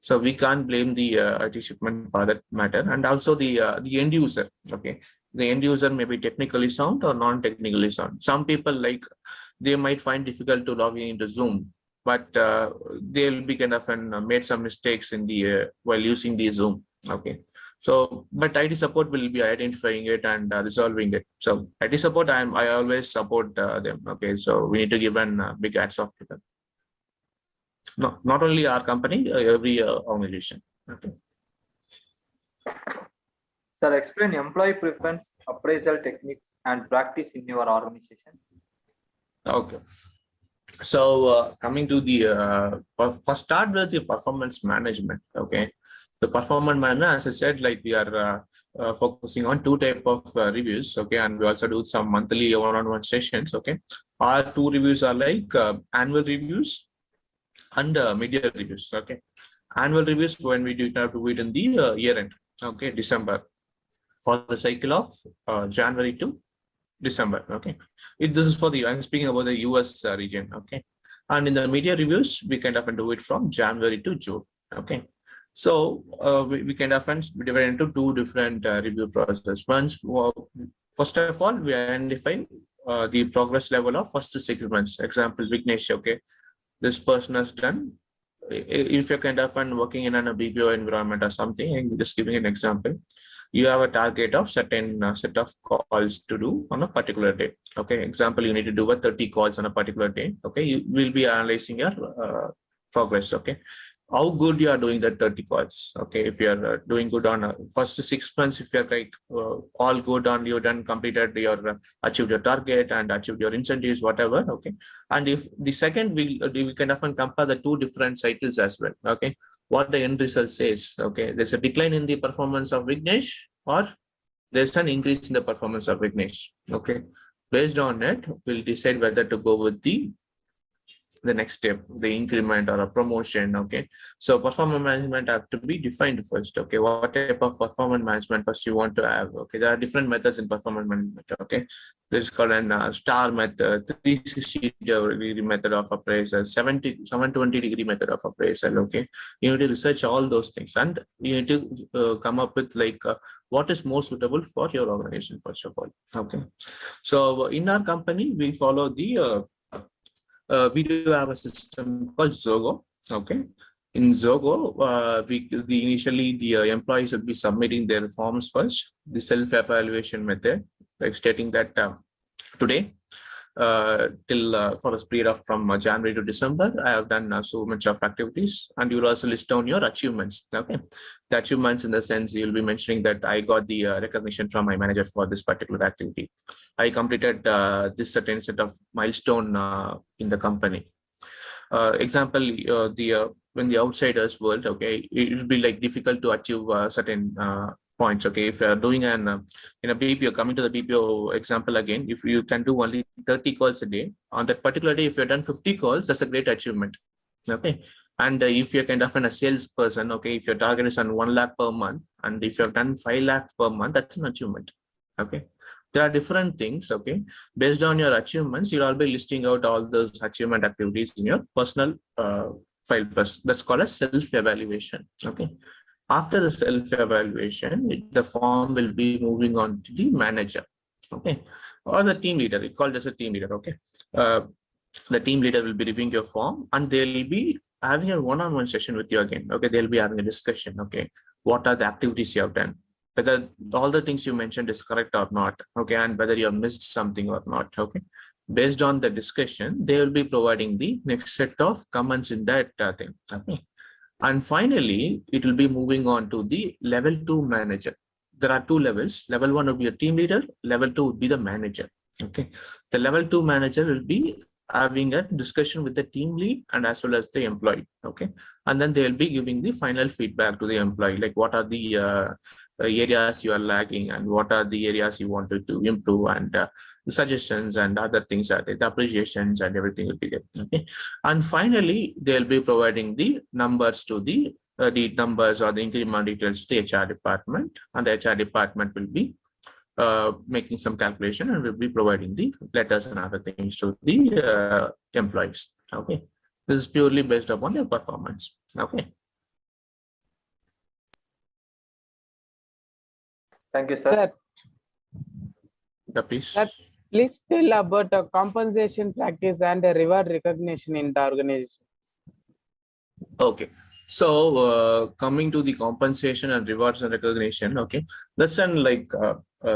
So we can't blame the IT shipment for that matter, and also the end user. Okay, the end user may be technically sound or non-technically sound. Some people they might find difficult to log into Zoom, but they'll be kind of made some mistakes in the while using the Zoom. Okay, so but IT support will be identifying it and resolving it. So IT support, I always support them. Okay, so we need to give a big hats off to them. No, not only our company, every organization. Okay. Sir, explain employee preference, appraisal techniques, and practice in your organization. Okay. So coming to the first, start with the performance management. Okay, the performance management, as I said, we are focusing on two type of reviews. Okay, and we also do some monthly one-on-one sessions. Okay, our two reviews are annual reviews and mid-year reviews. Okay, Annual reviews when we do have to do it in the year end, okay, December, for the cycle of January to December. Okay, this is for the, I'm speaking about the US region. Okay, and in the media reviews, we kind of do it from January to June. Okay, so we kind of divide into two different review processes. First of all, we identify the progress level of first 6 months. Example, Vignesh. Okay, this person has done. If you're kind of working in a BPO environment or something, I'm just giving an example. You have a target of certain set of calls to do on a particular day. Okay, example, you need to do 30 calls on a particular day. Okay, you will be analyzing your progress. Okay, how good you are doing that 30 calls. Okay, if you are doing good on first 6 months, if you're like all good on, you done completed your achieved your target and achieved your incentives, whatever. Okay, and if the second, we can often compare the two different cycles as well. Okay, what the end result says. Okay, there's a decline in the performance of Vignesh, or there's an increase in the performance of Vignesh. Okay, based on it, we'll decide whether to go with the next step, the increment or a promotion. Okay, so performance management have to be defined first. Okay, what type of performance management first you want to have. Okay, there are different methods in performance management. Okay, this is called an STAR method, 360-degree method of appraisal, 720-degree method of appraisal. Okay, you need to research all those things, and you need to come up with like what is more suitable for your organization first of all. Okay, so in our company, we follow the we do have a system called Zogo. Okay, in Zogo, initially the employees will be submitting their forms first, the self-evaluation method, like stating that today till for a period of from January to December, I have done so much of activities, and you will also list down your achievements. Okay, the achievements in the sense you'll be mentioning that I got the recognition from my manager for this particular activity. I completed this certain set of milestone in the company. Example, when the outsiders world, okay, it will be like difficult to achieve certain points. Okay, if you're doing an in a BPO, coming to the BPO example again, if you can do only 30 calls a day, on that particular day, if you've done 50 calls, that's a great achievement. Okay, and if you're kind of a salesperson, okay, if your target is on 1 lakh per month, and if you've done 5 lakhs per month, that's an achievement. Okay, there are different things. Okay, based on your achievements, you'll be listing out all those achievement activities in your personal file. That's called a self-evaluation. Okay, after the self-evaluation, the form will be moving on to the manager. Okay, or the team leader. It's called as a team leader. Okay, the team leader will be reviewing your form, and they'll be having a one-on-one session with you again. Okay, they'll be having a discussion. Okay, what are the activities you have done, whether all the things you mentioned is correct or not. Okay, and whether you have missed something or not. Okay, based on the discussion, they will be providing the next set of comments in that thing. Okay, and finally, it will be moving on to the level 2 manager. There are 2 levels. Level 1 will be a team leader. Level 2 would be the manager. Okay, the level 2 manager will be having a discussion with the team lead and as well as the employee. Okay, and then they will be giving the final feedback to the employee, like what are the areas you are lagging and what are the areas you wanted to improve, and the suggestions and other things, the appreciations and everything will be there. Okay, and finally they'll be providing the numbers to the numbers or the increment details to the HR department, and the HR department will be making some calculation and will be providing the letters and other things to the employees. Okay, this is purely based upon their performance. Okay. Thank you, sir. Yeah, please. Sir, please tell about the compensation practice and the reward recognition in the organization. Okay, so coming to the compensation and rewards and recognition. Okay, that's an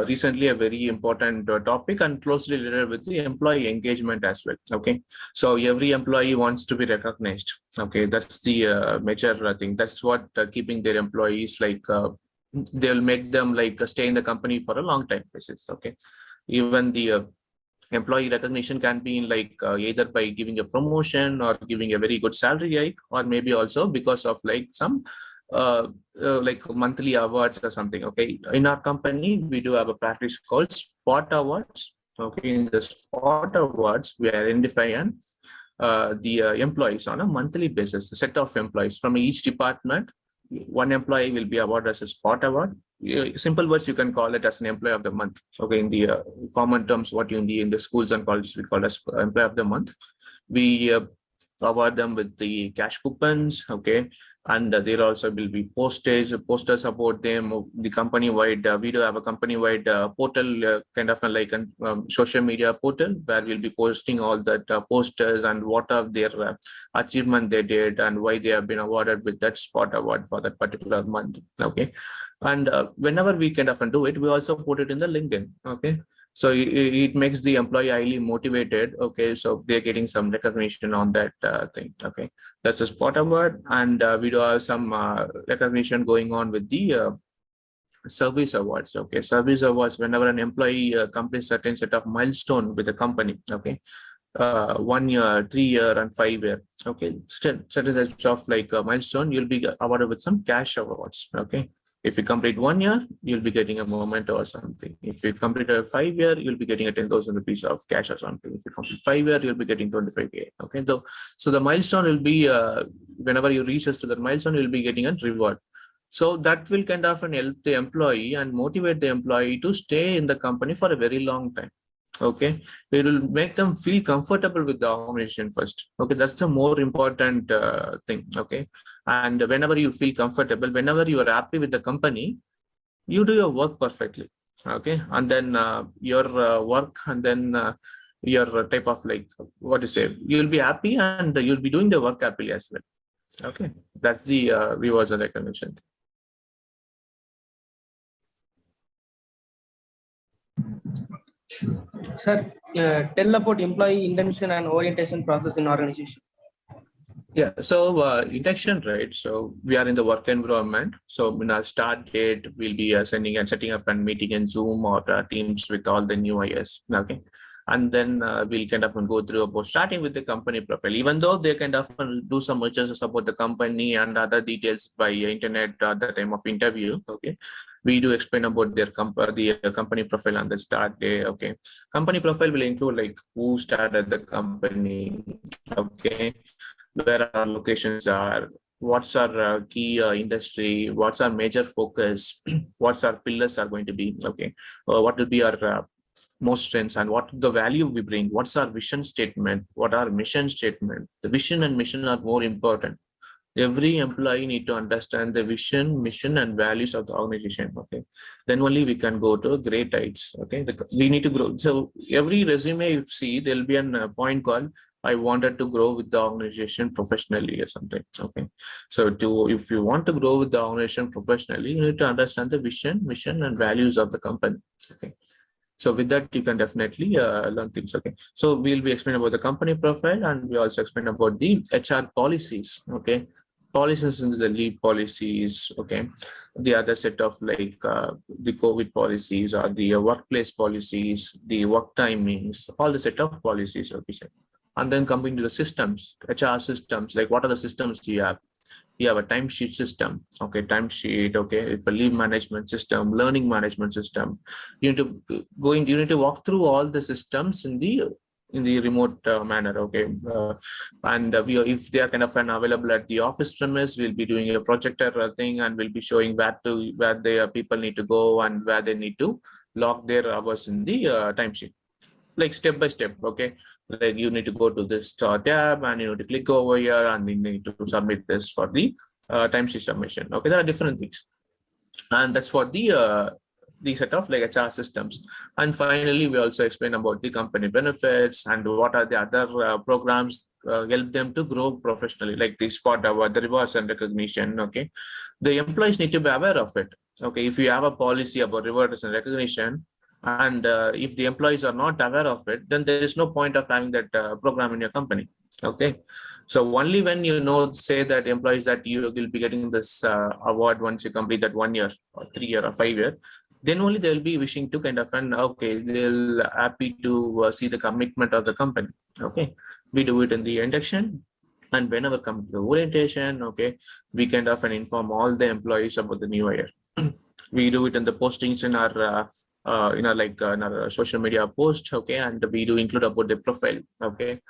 recently a very important topic and closely related with the employee engagement as well. Okay, so every employee wants to be recognized. Okay, that's the major thing. That's what keeping their employees they'll make them stay in the company for a long time basis. Okay, even the employee recognition can be in either by giving a promotion or giving a very good salary hike, or maybe also because of some monthly awards or something. Okay, in our company we do have a practice called spot awards. Okay, in the spot awards we identify and the employees on a monthly basis, a set of employees from each department. One employee will be awarded as a spot award. Simple words, you can call it as an employee of the month. Okay, in the common terms, what you in the schools and colleges we call as employee of the month. We award them with the cash coupons. Okay, and there also will be posters about them. The company-wide, we do have a company-wide portal, kind of like a social media portal, where we'll be posting all that posters and what are their achievement they did and why they have been awarded with that spot award for that particular month. Okay, and whenever we kind of do it, we also put it in the LinkedIn. Okay. So it makes the employee highly motivated. Okay, so they're getting some recognition on that thing. Okay, that's a spot award, and we do have some recognition going on with the service awards. Okay, service awards, whenever an employee completes certain set of milestone with the company. Okay, 1 year, 3 year, and 5 year. Okay, certain sets of like a milestone, you'll be awarded with some cash awards. Okay. If you complete 1 year, you'll be getting a memento or something. If you complete a 5 year, you'll be getting a 10,000 rupees of cash or something. If you complete 5 year, you'll be getting 25K. Okay, so the milestone will be whenever you reach us to that milestone, you'll be getting a reward. So that will kind of help the employee and motivate the employee to stay in the company for a very long time. Okay, it will make them feel comfortable with the organization first. Okay, that's the more important thing. Okay, and whenever you feel comfortable, whenever you are happy with the company, you do your work perfectly. Okay, and then your work, and then your type of like what you say, you'll be happy and you'll be doing the work happily as well. Okay, that's the rewards and recognition. Sir, tell about employee induction and orientation process in organization. Yeah, so induction, right? So we are in the work environment. So in our start date, we'll be setting up and meeting in Zoom or Teams with all the new hires. Okay, and then we'll kind of go through about starting with the company profile. Even though they kind of do some research about the company and other details by internet at the time of interview. Okay, we do explain about their company profile on the start day. Okay, company profile will include like who started the company. Okay, where our locations are, what's our key industry, what's our major focus, what's our pillars are going to be. Okay, what will be our most strengths and what the value we bring, what's our vision statement, what our mission statement. The vision and mission are more important. Every employee need to understand the vision, mission, and values of the organization. Okay, then only we can go to great heights. Okay, we need to grow. So every resume you see, there will be a point called I wanted to grow with the organization professionally or something. Okay, so if you want to grow with the organization professionally, you need to understand the vision, mission, and values of the company. Okay, so with that you can definitely learn things. Okay, so we'll be explaining about the company profile, and we also explain about the HR policies. Okay, policies into the leave policies. Okay, the other set of like the COVID policies or the workplace policies, the work timings, all the set of policies will be set. And then coming to the systems, HR systems, like what are the systems do you have? You have a timesheet system. Okay, timesheet. Okay, it's a leave management system, learning management system. You need to walk through all the systems in the remote manner. Okay, and if they are kind of available at the office premise, we'll be doing a projector thing, and we'll be showing where the people need to go and where they need to log their hours in the timesheet, like step by step. Okay, like you need to go to this tab and you need to click over here and you need to submit this for the timesheet submission. Okay, there are different things, and that's for the set of like HR systems. And finally, we also explain about the company benefits and what are the other programs help them to grow professionally, like the spot award, the rewards and recognition. Okay, the employees need to be aware of it. Okay, if you have a policy about rewards and recognition, and if the employees are not aware of it, then there is no point of having that program in your company. Okay, so only when say that employees that you will be getting this award once you complete that 1 year or 3 year or 5 year, then only they will be wishing to kind of okay, they'll happy to see the commitment of the company. Okay, we do it in the induction, and whenever come to the orientation, okay, we kind of inform all the employees about the new hire. We do it in the postings in our in our social media post. Okay, and we do include about the profile. Okay,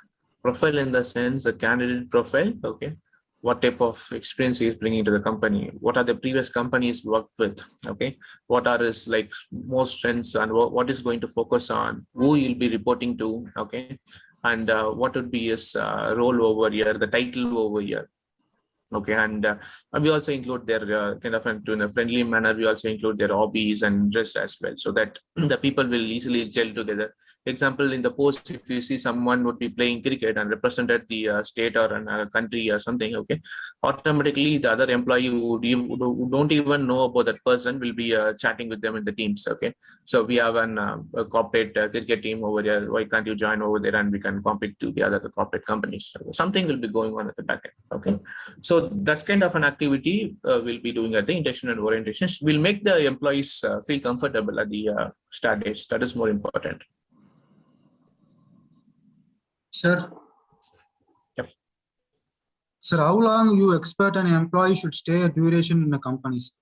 Profile in the sense, a candidate profile, okay. What type of experience he is bringing to the company? What are the previous companies worked with? Okay, what are his like most strengths and what is going to focus on? Who you'll be reporting to? Okay, and what would be his role over here? The title over here. Okay, and we also include their kind of in a friendly manner. We also include their hobbies and interests as well, so that the people will easily gel together. Example, in the post, if you see someone would be playing cricket and represented the state or a country or something, okay, automatically the other employee who don't even know about that person will be chatting with them in the teams. Okay, so we have a corporate cricket team over there. Why can't you join over there and we can compete to the other corporate companies? So something will be going on at the back end. Okay, so that's kind of an activity we'll be doing at the induction and orientation. We'll make the employees feel comfortable at the start dates. That is more important. Sir. Yep. Sir, how long you expect an employee should stay a duration in the companies?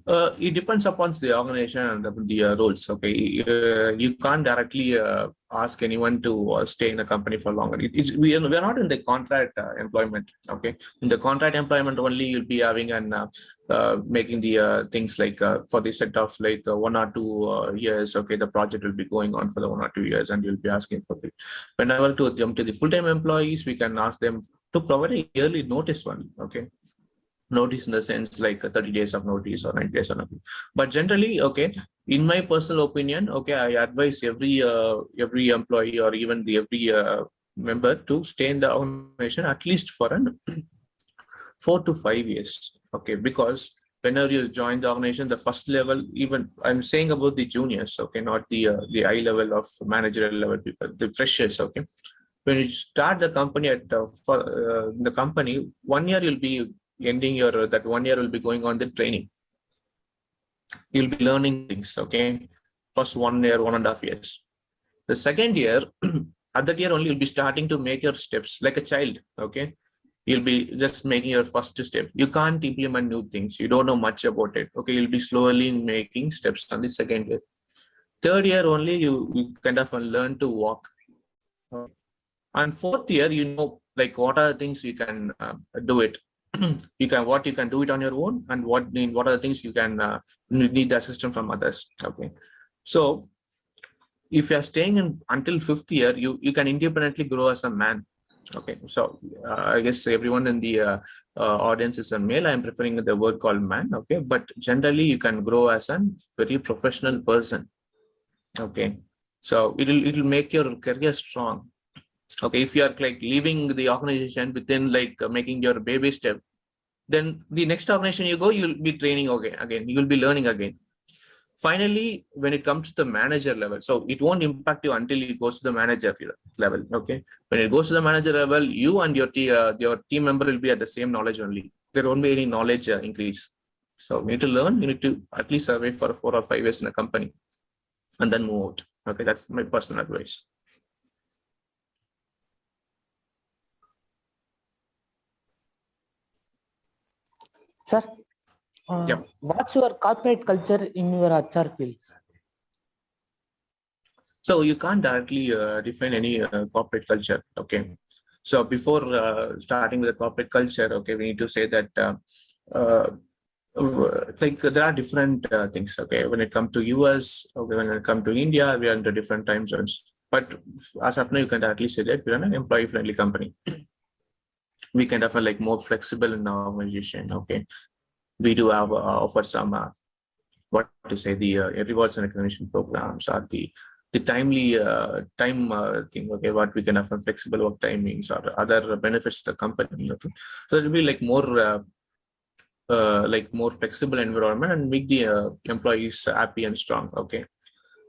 It depends upon the organization and the roles. Okay, you can't directly ask anyone to stay in a company for longer. We are not in the contract employment. Okay, in the contract employment only, you'll be having and making the things like for the set of like 1 or 2 years. Okay, the project will be going on for the 1 or 2 years, and you'll be asking for it. Whenever to jump to the full-time employees, we can ask them to provide a yearly notice one. Okay. Notice in the sense like 30 days of notice or 90 days of notice. But generally, okay, in my personal opinion, okay, I advise every employee or even every member to stay in the organization at least for 4 to 5 years. Okay, because whenever you join the organization, the first level, even I'm saying about the juniors, okay, not the high level of managerial level people, the freshers. Okay, when you start the company at the company, 1 year you'll be ending your that 1 year will be going on the training. You'll be learning things. Okay, first 1 year, 1.5 years. The second year, at that year only you'll be starting to make your steps like a child. Okay, you'll be just making your first step. You can't implement new things. You don't know much about it. Okay, you'll be slowly making steps on the second year. Third year only you kind of learn to walk. Okay. And fourth year, you know, like what are the things you can do it. You can do it on your own, and what are the things you can need the assistance from others. Okay, so if you are staying in until 5th year, you can independently grow as a man. Okay, so I guess everyone in the audience is a male. I'm preferring the word called man. Okay, but generally you can grow as a very professional person. Okay, so it'll make your career strong. Okay, if you are like leaving the organization within like making your baby step, then the next organization you go, you'll be training again, you will be learning again. Finally, when it comes to the manager level, so it won't impact you until it goes to the manager level. Okay, when it goes to the manager level, you and your team member will be at the same knowledge only. There won't be any knowledge increase. So you need to learn. You need to at least survive for 4 or 5 years in a company, and then move out. Okay, that's my personal advice. Sir, Yep. what's your corporate culture in your HR fields? So you can't directly define any corporate culture. Okay. So before starting with the corporate culture, okay, we need to say that like there are different things. Okay, when it comes to US, okay, when it comes to India, we are into different time zones. But as of now, you can directly say that we are an employee-friendly company. We kind of are like more flexible in our organization. Okay, we do have offer some what to say the rewards and recognition programs are the timely time thing. Okay, what we can offer flexible work timings or other benefits to the company. Okay, so it will be like more flexible environment and make the employees happy and strong. Okay.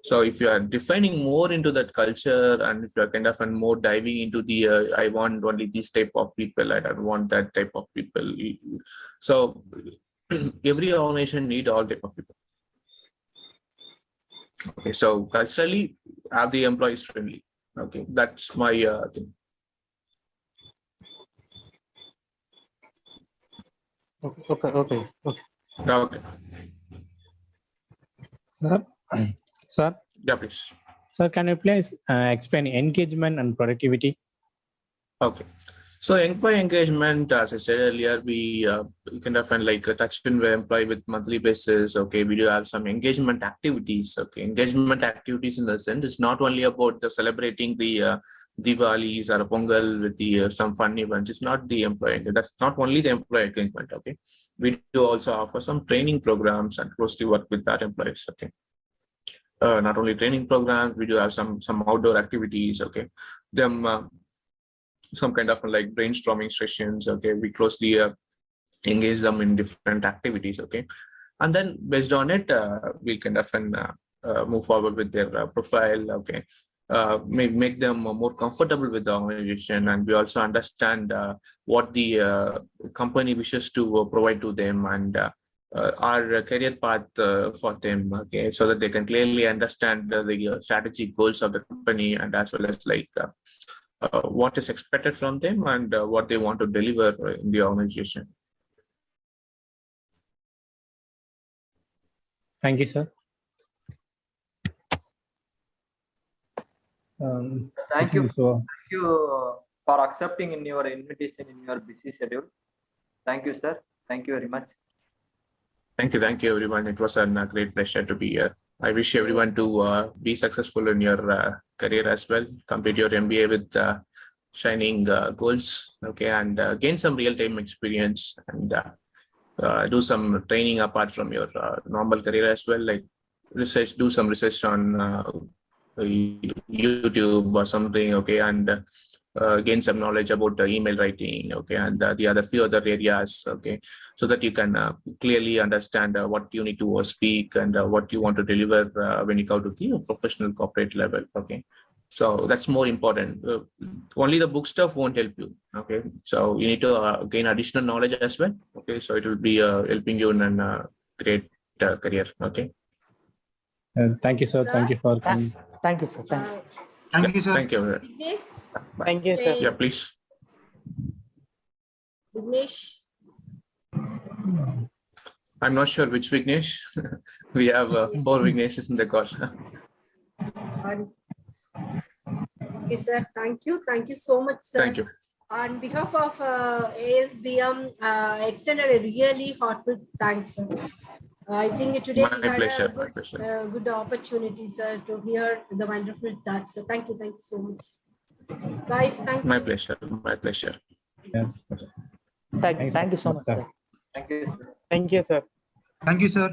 So if you are defining more into that culture, and if you are kind of and more diving into the I want only this type of people, I don't want that type of people. So every organization need all type of people. Okay, so culturally, have the employees friendly. Okay, that's my thing. Okay. Okay. Sir, Yeah, please. Sir, can you please explain engagement and productivity? Okay. So employee engagement, as I said earlier, we kind of touch in with employee with monthly basis. Okay, we do have some engagement activities. Okay, engagement activities in the sense it's not only about the celebrating the Diwalis or Pongal with the some fun events. It's not the employee. That's not only the employee engagement. Okay, we do also offer some training programs and closely work with our employees. Okay. Not only training programs, we do have some outdoor activities. Okay, them. Some kind of like brainstorming sessions. Okay, we closely engage them in different activities. Okay, and then based on it, we kind of move forward with their profile. Okay, make them more comfortable with the organization, and we also understand what the company wishes to provide to them and our career path for them. Okay, so that they can clearly understand the strategic goals of the company, and as well as what is expected from them and what they want to deliver in the organization. Thank you, sir. Thank you. So, Thank you for accepting in your invitation in your busy schedule. Thank you, sir. Thank you very much. Thank you everyone. It was a great pleasure to be here. I wish everyone to be successful in your career as well. Complete your MBA with shining goals. Okay, and gain some real-time experience and do some training apart from your normal career as well. Like research, do some research on YouTube or something. Okay, and gain some knowledge about email writing. Okay, and the other few other areas. Okay, so that you can clearly understand what you need to speak and what you want to deliver when you go to the professional corporate level. Okay, so that's more important. Only the book stuff won't help you. Okay, so you need to gain additional knowledge as well. Okay, so it will be helping you in a great career. Okay. thank you, sir. Thank you for coming. Thank you, sir. Thank you. Thank you, sir. Thank you. Vignesh, Thank you, sir. Yeah, please. Vignesh, I'm not sure which Vignesh. We have 4 Vigneshes in the course. sorry. Okay, sir. Thank you. Thank you so much, sir. Thank you. On behalf of ASBM, extended a really heartfelt thanks, sir. I think today My we had pleasure. a good, good opportunity, sir, to hear the wonderful thoughts. So thank you so much, guys. Thank you. My pleasure. My pleasure. Yes. Thank you so much, sir. Thank you, sir. Thank you, sir. Thank you, sir.